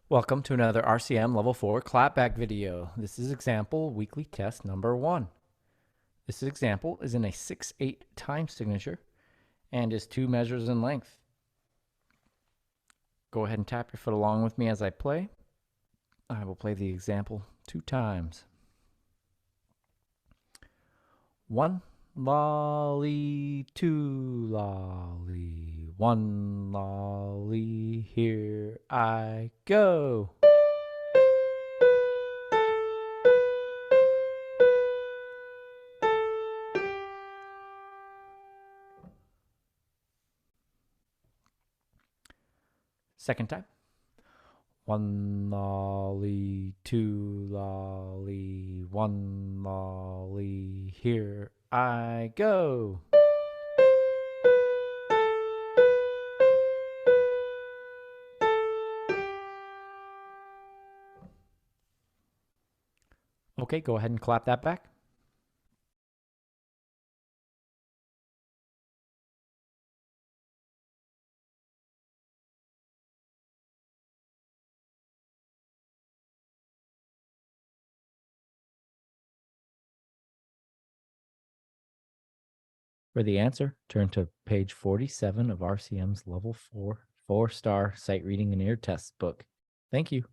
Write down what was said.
Welcome to another RCM Level 4 Clapback video. This is example weekly test number 1. This example is in a 6/8 time signature and is 2 measures in length. Go ahead and tap your foot along with me as I play. I will play the example 2 times. 1 lolly, 2 lolly, 1 lolly, here I go. Second time. 1 lolly, 2 lolly, 1 lolly, here I go. Okay, go ahead and clap that back. For the answer, turn to page 47 of RCM's Level 4 4-star sight reading and ear test book. Thank you.